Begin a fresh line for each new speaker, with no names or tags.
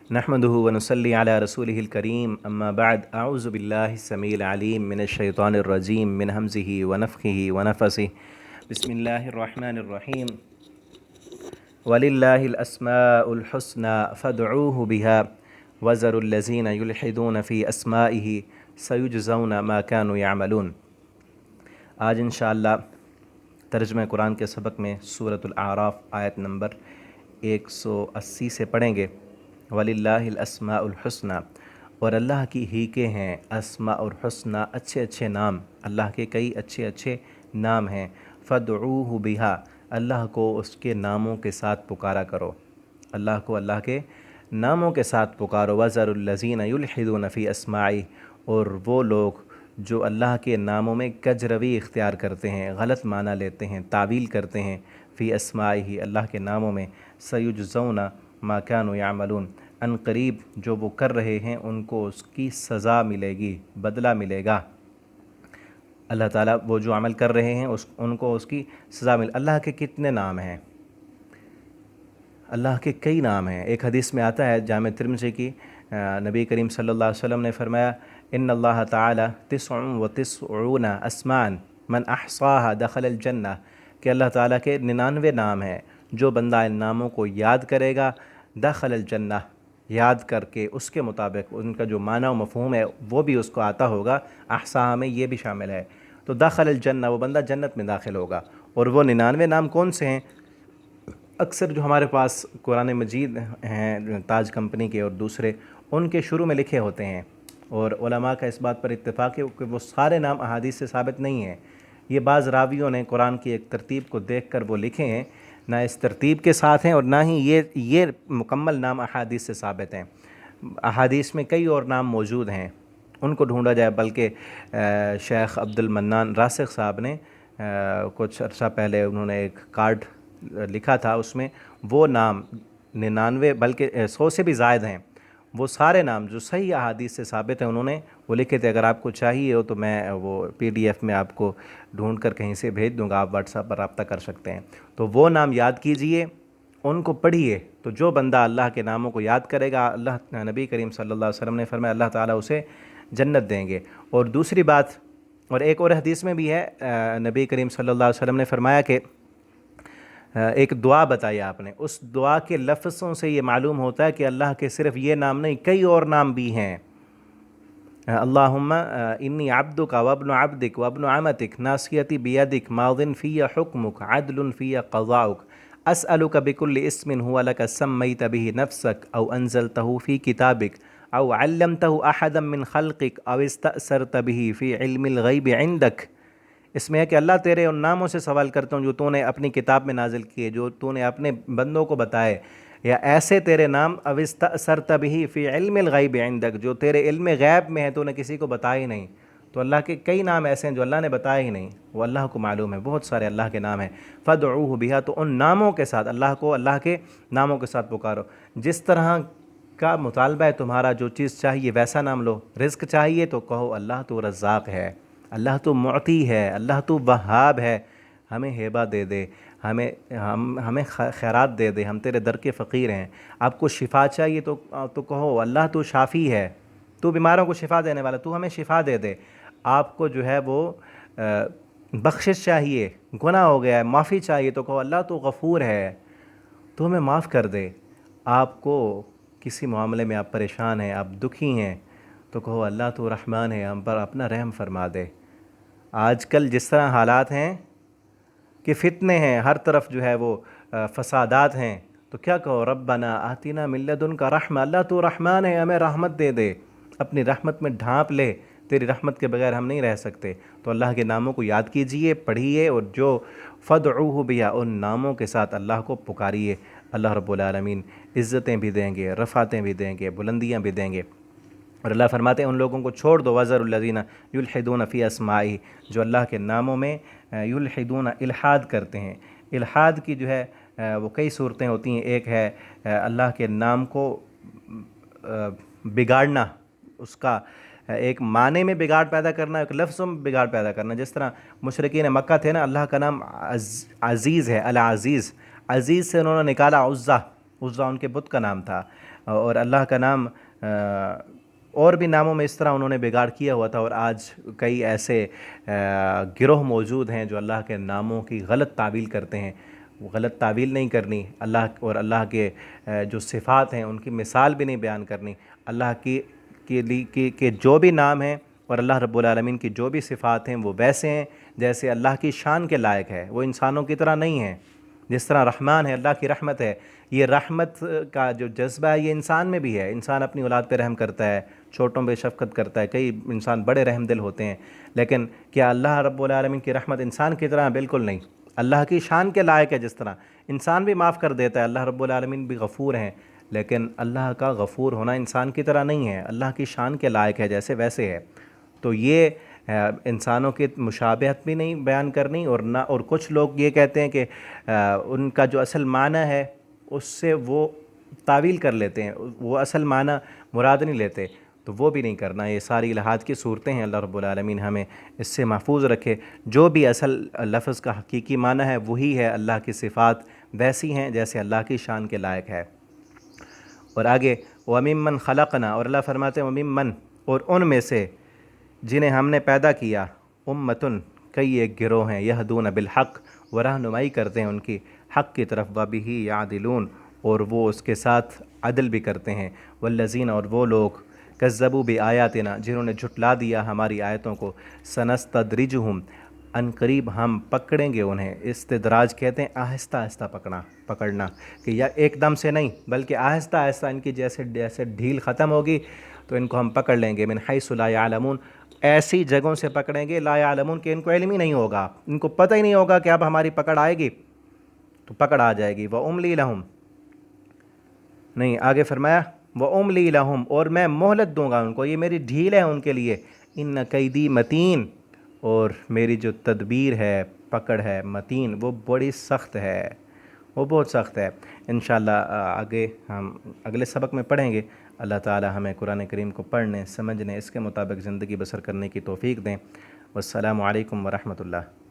नहमदुहु व नुसल्ली अला रसूलिहिल करीम अम्मा बाद अऊज़ु बिल्लाहि समील अलीम मिनश शैतानिर रजीम मिन हमज़िहि व नफ़्ख़िहि व नफ़सिहि बिस्मिल्लाहिर रहमानिर रहीम वलिल्लाहिल अस्माउल हुस्ना फ़दऊहु बिहा वज़रुल लज़ीना युल्हिदून फ़ी अस्माइहि सयुजज़ौना मा कानू यअमलून। आज इंशाअल्लाह तर्जुमा कुरान के सबक में सूरतुल आराफ आयत नंबर 180 से पढ़ेंगे। वलिल्लाहिल अस्माउल हुस्ना, और अल्लाह की ही के हैं अस्माउल हुस्ना, अच्छे अच्छे नाम। अल्लाह के कई अच्छे अच्छे नाम हैं। फ़दऊहु बिहा, अल्लाह को उसके नामों के साथ पुकारा करो। अल्लाह को अल्लाह के नामों के साथ पुकारो। वज़रुल लज़ीना युल्हिदून फ़ी अस्माई, और वो लोग जो अल्लाह के नामों में कजरवी इख्तियार करते हैं, गलत माना लेते हैं, तावील करते हैं। फ़ी अस्माई, अल्लाह के नामों में। सयुजज़ौना मा कानू यामलून, अन करीब जो वो कर रहे हैं उनको उसकी सज़ा मिलेगी, बदला मिलेगा। अल्लाह ताला वो जो अमल कर रहे हैं उनको उसकी सज़ा अल्लाह के कितने नाम हैं? अल्लाह के कई नाम हैं। एक हदीस में आता है जामे तिर्मिज़ी की, नबी करीम सल्लल्लाहु अलैहि वसल्लम ने फरमाया, इन्नल्लाह ताला तिस्उन व तिस्ऊना अस्मान मन अहसाहा दखलल जन्नह, कि अल्लाह ताला के 99 नाम हैं। जो बंदा इन नामों को याद करेगा, दखलल जन्नह, याद करके उसके मुताबिक उनका जो माना व मफ़हूम है वो भी उसको आता होगा। अहसाहा में ये भी शामिल है। तो दखलल जन्नह, वो बंदा जन्नत में दाखिल होगा। और वो 99 नाम कौन से हैं? अक्सर जो हमारे पास कुरान मजीद हैं ताज कंपनी के और दूसरे, उनके शुरू में लिखे होते हैं, और उलमा का इस बात पर इत्तेफाक है कि वो सारे नाम अहादीस से साबित नहीं हैं। ये बाज़ रावियों ने कुरान की एक तरतीब को देख कर वो लिखे हैं, ना इस तरतीब के साथ हैं और ना ही ये मुकम्मल नाम अहादीस से साबित हैं। अहादीस में कई और नाम मौजूद हैं, उनको ढूंढा जाए। बल्कि शेख अब्दुल मन्नान रासिख साहब ने कुछ अर्सा पहले उन्होंने एक कार्ड लिखा था, उसमें वो नाम 99 बल्कि 100 से भी ज़ायद हैं। वो सारे नाम जो सही अहादीस से साबित हैं उन्होंने वो लिखे थे। अगर आपको चाहिए हो तो मैं वो PDF में आपको ढूंढ कर कहीं से भेज दूंगा, आप व्हाट्सएप पर रब्ता कर सकते हैं। तो वो नाम याद कीजिए, उनको पढ़िए। तो जो बंदा अल्लाह के नामों को याद करेगा, अल्लाह नबी करीम सल्लल्लाहु अलैहि वसल्लम ने फरमाया अल्लाह ताला उसे जन्नत देंगे। और दूसरी बात, और एक और हदीस में भी है, नबी करीम सल्लल्लाहु अलैहि वसल्लम ने फरमाया कि एक दुआ बताई आपने, उस दुआ के लफ्ज़ों से ये मालूम होता है कि अल्लाह के सिर्फ़ ये नाम नहीं, कई और नाम भी हैं। अल्लाहुम्मा इन्नी अब्दुका वब्नु अब्दिक वब्नु अमतिक नासियती बियदिक मादिन फ़िया हुक्मुक अदलुन फ़िया क़ज़ाउक अस्अलुका बिकुल्लि इस्मिन हुवा लका सम्मैत बिही नफ़्सक औ अंज़लतहु फ़ी किताबिक औ अल्लमतहु अहदम मिन ख़ल्क़िक औ इस्तअसरत बिही फ़ी इल्मिल ग़ैबि इंदक। इसमें है कि अल्लाह तेरे उन नामों से सवाल करता हूँ जो तूने अपनी किताब में नाजिल किए, जो तूने अपने बंदों को बताए, या ऐसे तेरे नाम अविस्तअसरत बिही फ़ी इल्मिल ग़ैबि इंदक, जो तेरे इल्म गैब में है, तूने किसी को बताया ही नहीं। तो अल्लाह के कई नाम ऐसे हैं जो अल्लाह ने बताए ही नहीं, वो अल्लाह को मालूम है। बहुत सारे अल्लाह के नाम हैं। फ़दऊहु बिहा, तो उन नामों के साथ अल्लाह को अल्लाह के नामों के साथ पुकारो। जिस तरह का मुतालबा है तुम्हारा, जो चीज़ चाहिए वैसा नाम लो। रिज़्क़ चाहिए तो कहो अल्लाह तो रज़्ज़ाक़ है, अल्लाह तो मुअती है, अल्लाह तो वहाब है, हमें हेबा दे दे, हमें खैरात दे दे, हम तेरे दर के फ़कीर हैं। आपको शिफ़ा चाहिए तो कहो अल्लाह तो शाफ़ी है, तू बीमारों को शिफ़ा देने वाला, तू हमें शिफ़ा दे दे। आपको जो है वो बख्शिश चाहिए, गुनाह हो गया है, माफ़ी चाहिए तो कहो अल्लाह तो गफ़ूर है, तो हमें माफ़ कर दे। आपको किसी मामले में आप परेशान हैं, आप दुखी हैं, तो कहो अल्लाह तो रहमान है, हम पर अपना रहम फरमा दे। आजकल जिस तरह हालात हैं कि फ़ितने हैं, हर तरफ जो है वो फ़सादात हैं, तो क्या कहो रब्बना आतिना मिन लदुनका रहमा, अल्लाह तो रहमान है, हमें रहमत दे दे, अपनी रहमत में ढाँप ले, तेरी रहमत के बगैर हम नहीं रह सकते। तो अल्लाह के नामों को याद कीजिए, पढ़िए, और जो फ़दऊहु बिहा, उन नामों के साथ अल्लाह को पुकारिए। अल्लाह रब्बुल आलमीन इज़्ज़तें भी देंगे, रफ़ातें भी देंगे, बुलंदियाँ भी देंगे। और अल्लाह फरमाते हैं उन लोगों को छोड़ दो, वज़रुल लज़ीना युल्हिदून फ़ी अस्माई, जो अल्लाह के नामों में युल्हिदून इल्हाद करते हैं। इल्हाद की जो है वो कई सूरतें होती हैं। एक है अल्लाह के नाम को बिगाड़ना, उसका एक माने में बिगाड़ पैदा करना, एक लफ्ज़ों में बिगाड़ पैदा करना। जिस तरह मुशरिकीन मक्का थे ना, अल्लाह का नाम अज़ीज़ है, अल अज़ीज़, अज़ीज़ से उन्होंने निकाला उज़्ज़ा, عزا ان کے بت کا نام تھا، اور اللہ کا نام اور بھی ناموں میں اس طرح انہوں نے بگاڑ کیا ہوا تھا، اور آج کئی ایسے گروہ موجود ہیں جو اللہ کے ناموں کی غلط تعویل کرتے ہیں۔ وہ غلط تعویل نہیں کرنی، اللہ اور اللہ کے جو صفات ہیں ان کی مثال بھی نہیں بیان کرنی، اللہ کے جو بھی نام ہیں اور اللہ رب العالمین کی جو بھی صفات ہیں وہ ویسے ہیں جیسے اللہ کی شان کے لائق ہے، وہ انسانوں کی طرح نہیں ہیں۔ جس طرح رحمان ہے، اللہ کی رحمت ہے، یہ رحمت کا جو جذبہ ہے یہ انسان میں بھی ہے، انسان اپنی اولاد پہ رحم کرتا ہے، چھوٹوں پہ شفقت کرتا ہے، کئی انسان بڑے رحم دل ہوتے ہیں، لیکن کیا اللہ رب العالمین کی رحمت انسان کی طرح؟ بالکل نہیں، اللہ کی شان کے لائق ہے۔ جس طرح انسان بھی معاف کر دیتا ہے، اللہ رب العالمین بھی غفور ہیں، لیکن اللہ کا غفور ہونا انسان کی طرح نہیں ہے، اللہ کی شان کے لائق ہے جیسے ویسے ہے۔ تو یہ انسانوں کی مشابہت بھی نہیں بیان کرنی، اور نہ، اور کچھ لوگ یہ کہتے ہیں کہ ان کا جو اصل معنی ہے اس سے وہ تعویل کر لیتے ہیں، وہ اصل معنی مراد نہیں لیتے، تو وہ بھی نہیں کرنا۔ یہ ساری الہات کی صورتیں ہیں، اللہ رب العالمین ہمیں اس سے محفوظ رکھے۔ جو بھی اصل لفظ کا حقیقی معنی ہے وہی ہے، اللہ کی صفات ویسی ہیں جیسے اللہ کی شان کے لائق ہے۔ اور آگے وَمِمَّنْ خَلَقْنَا، اور اللہ فرماتے ہیں وَمِمَّنْ، اور ان میں سے جنہیں ہم نے پیدا کیا، امتن، کئی ایک گروہ ہیں، یہدون بالحق، وہ رہنمائی کرتے ہیں ان کی حق کی طرف، وَبِهِ یعدلون، اور وہ اس کے ساتھ عدل بھی کرتے ہیں، والذین، اور وہ لوگ، کذبوا بآیاتنا، جنہوں نے جھٹلا دیا ہماری آیتوں کو، سنستدرجہم، ان قریب ہم پکڑیں گے انہیں۔ استدراج کہتے ہیں آہستہ آہستہ پکڑنا، کہ یا ایک دم سے نہیں بلکہ آہستہ آہستہ ان کی جیسے ڈھیل ختم ہوگی تو ان کو ہم پکڑ لیں گے۔ من حیث لا یعلمون، ایسی جگہوں سے پکڑیں گے لا یعلمون کہ ان کو علم ہی نہیں ہوگا، ان کو پتہ ہی نہیں ہوگا کہ اب ہماری پکڑ آئے گی، تو پکڑ آ جائے گی۔ وَأُمْلِي لَهُمْ، نہیں آگے فرمایا وَأُمْلِي لَهُمْ، اور میں مہلت دوں گا ان کو، یہ میری ڈھیل ہے ان کے لیے، ان کیدی متین، اور میری جو تدبیر ہے، پکڑ ہے، متین، وہ بڑی سخت ہے، وہ بہت سخت ہے۔ انشاءاللہ آگے ہم اگلے سبق میں پڑھیں گے۔ اللہ تعالی ہمیں قرآن کریم کو پڑھنے، سمجھنے، اس کے مطابق زندگی بسر کرنے کی توفیق دیں۔ والسلام علیکم ورحمۃ اللہ۔